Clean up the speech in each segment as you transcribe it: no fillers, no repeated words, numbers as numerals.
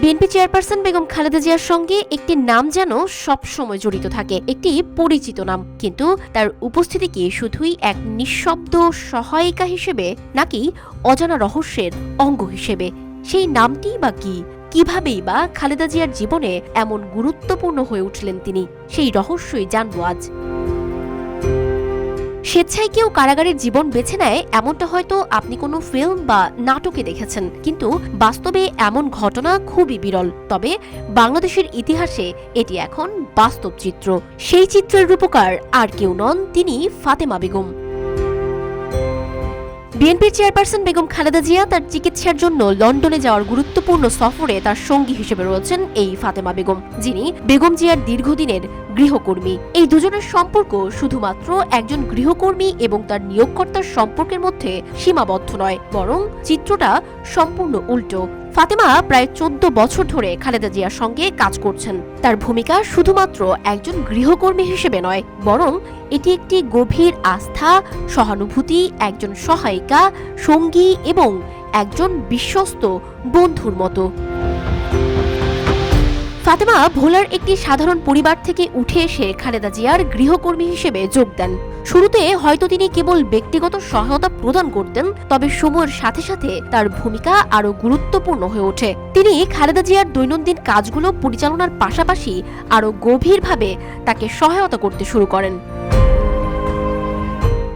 BNP chairperson Begum Khaleda জিয়ার সঙ্গে একটি নাম যেন সবসময় জড়িত থাকে, একটি পরিচিত নাম। কিন্তু তার উপস্থিতি কি শুধুই এক নিঃশব্দ সহায়িকা হিসেবে, নাকি অজানা রহস্যের অঙ্গ হিসেবে? সেই নামটি বা কি? কিভাবেই বা খালেদা জিয়ার জীবনে এমন গুরুত্বপূর্ণ হয়ে উঠলেন তিনি? সেই রহস্যই জানবো আজ। স্বেচ্ছায় কেউ কারাগারের জীবন বেছে নেয়, এমনটা হয়তো আপনি কোনো ফিল্ম বা নাটকে দেখেছেন, কিন্তু বাস্তবে এমন ঘটনা খুবই বিরল। তবে বাংলাদেশের ইতিহাসে এটি এখন বাস্তব চিত্র। সেই চিত্রের রূপকার আর কেউ নন, তিনি ফাতেমা বেগম। বিএনপির চেয়ারপারসন বেগম খালেদা জিয়া তার চিকিৎসার জন্য লন্ডনে যাওয়ার গুরুত্বপূর্ণ সফরে তার সঙ্গী হিসেবে রয়েছেন এই ফাতেমা বেগম, যিনি বেগম জিয়ার দীর্ঘদিনের গৃহকর্মী। এই দুজনের সম্পর্ক শুধুমাত্র একজন গৃহকর্মী এবং তার নিয়োগকর্তার সম্পর্কের মধ্যে সীমাবদ্ধ নয়, বরং চিত্রটা সম্পূর্ণ উল্টো। ফাতেমা প্রায় 14 বছর ধরে খালেদা জিয়ার সঙ্গে কাজ করছেন। তার ভূমিকা শুধুমাত্র একজন গৃহকর্মী হিসেবে নয়, বরং এটি একটি গভীর আস্থা, সহানুভূতি, একজন সহায়িকা, সঙ্গী এবং একজন বিশ্বস্ত বন্ধুর মতো। ফাতেমা ভোলার একটি সাধারণ পরিবার থেকে উঠে এসে খালেদা জিয়ার গৃহকর্মী হিসেবে যোগ দেন। শুরুতে হয়তো তিনি কেবল ব্যক্তিগত সহায়তা প্রদান করতেন, তবে সময়ের সাথে সাথে তার ভূমিকা আরও গুরুত্বপূর্ণ হয়ে ওঠে। তিনি খালেদা জিয়ার দৈনন্দিন কাজগুলো পরিচালনার পাশাপাশি আরও গভীরভাবে তাকে সহায়তা করতে শুরু করেন।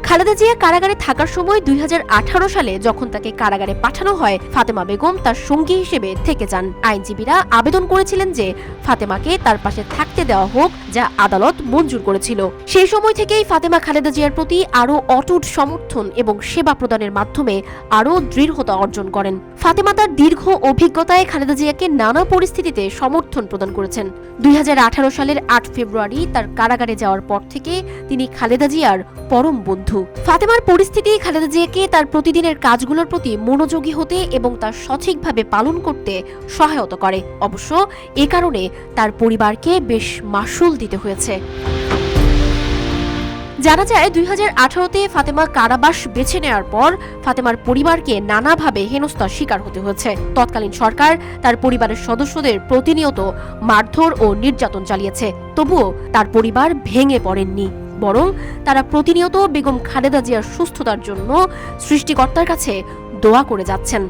খালেদা জিয়া কারাগারে থাকার সময় 2018 সালে যখন তাকে কারাগারে পাঠানো হয়, ফাতেমা বেগম তার সঙ্গী হিসেবে থেকে যান। আইনজীবীরা আবেদন করেছিলেন যে ফাতেমাকে তার পাশে থাকতে দেওয়া হোক, যা আদালত মঞ্জুর করেছিল। সেই সময় থেকেই ফাতেমা খালেদা জিয়ার প্রতি আরও অটুট সমর্থন এবং সেবা প্রদানের মাধ্যমে আরও দৃঢ়তা অর্জন করেন। ফাতেমা তার দীর্ঘ অভিজ্ঞতায় খালেদা জিয়াকে নানা পরিস্থিতিতে সমর্থন প্রদান করেছেন। 2018 সালের 8 ফেব্রুয়ারি তার কারাগারে যাওয়ার পর থেকে তিনি খালেদা জিয়ার পরম বন্ধু। ফাতেমার পরিস্থিতি খালেদা জিয়াকে তার প্রতিদিনের কাজগুলোর প্রতি মনোযোগী হতে এবং তার সঠিকভাবে পালন করতে সহায়তা করে। অবশ্য এ কারণে তার পরিবারকে বেশ মাশুল দিতে হয়েছে। জানা যায় 2018-তে ফাতেমা কারাবাস বেছে নেওয়ার পর ফাতেমার পরিবারকে নানাভাবে হেনস্থার শিকার হতে হয়েছে। তৎকালীন সরকার তার পরিবারের সদস্যদের প্রতিনিয়ত মারধর ও নির্যাতন চালিয়েছে। তবুও তার পরিবার ভেঙে পড়েননি, বরং তারা প্রতিনিয়ত বেগম খালেদা জিয়ার সুস্থতার জন্য সৃষ্টিকর্তার কাছে দোয়া করে যাচ্ছেন।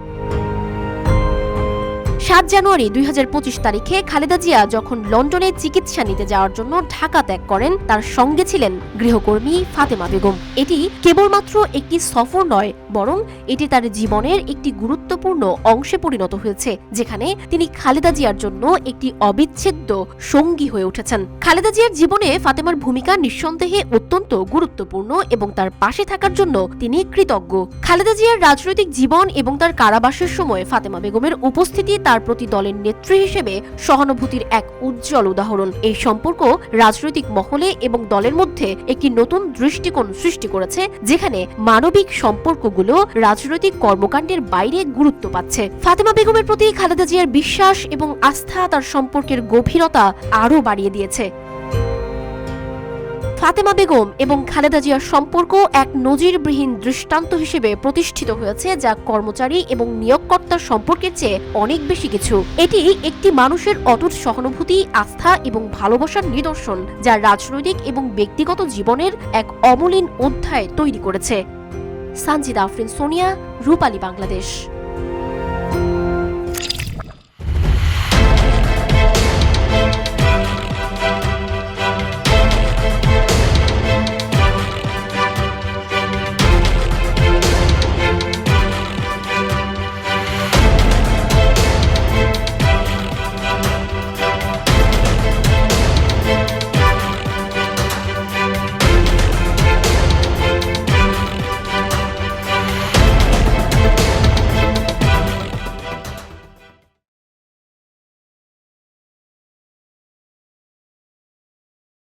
7 জানুয়ারি 2025 তারিখে খালেদা জিয়া যখন লন্ডনে চিকিৎসা নিতে যাওয়ার জন্য ঢাকা ত্যাগ করেন, তার সঙ্গে ছিলেন গৃহকর্মী ফাতেমা বেগম। এটি কেবলমাত্র একটি সফর নয়, বরং এটি তার জীবনের একটি গুরুত্বপূর্ণ অংশে পরিণত হয়েছে, যেখানে তিনি খালেদা জিয়ার জন্য একটি অবিচ্ছেদ্য সঙ্গী হয়ে উঠেছেন। খালেদা জিয়ার জীবনে ফাতেমার ভূমিকা নিঃসন্দেহে অত্যন্ত গুরুত্বপূর্ণ এবং তার পাশে থাকার জন্য তিনি কৃতজ্ঞ। খালেদা জিয়ার রাজনৈতিক জীবন এবং তার কারাবাসের সময় ফাতেমা বেগমের উপস্থিতি তার প্রতি দলের নেত্রী হিসেবে সহানুভূতির এক উজ্জ্বল উদাহরণ। এই সম্পর্ক রাজনৈতিক মহলে এবং দলের মধ্যে একটি নতুন দৃষ্টিকোণ সৃষ্টি করেছে, যেখানে মানবিক সম্পর্কগুলো রাজনৈতিক কর্মকাণ্ডের বাইরে গুরুত্ব পাচ্ছে। ফাতেমা বেগমের প্রতি খালেদা জিয়ার বিশ্বাস এবং আস্থা তার সম্পর্কের গভীরতা আরও বাড়িয়ে দিয়েছে। ফাতেমা বেগম এবং খালেদা জিয়ার সম্পর্ক এক নজিরবিহীন দৃষ্টান্ত হিসেবে প্রতিষ্ঠিত হয়েছে, যা কর্মচারী এবং নিয়োগকর্তার সম্পর্কের চেয়ে অনেক বেশি কিছু। এটি একটি মানুষের অটুট সহানুভূতি, আস্থা এবং ভালোবাসার নিদর্শন, যা রাজনৈতিক এবং ব্যক্তিগত জীবনের এক অমলিন অধ্যায় তৈরি করেছে। সানজিদা আফরিন সোনিয়া, রূপালী বাংলাদেশ।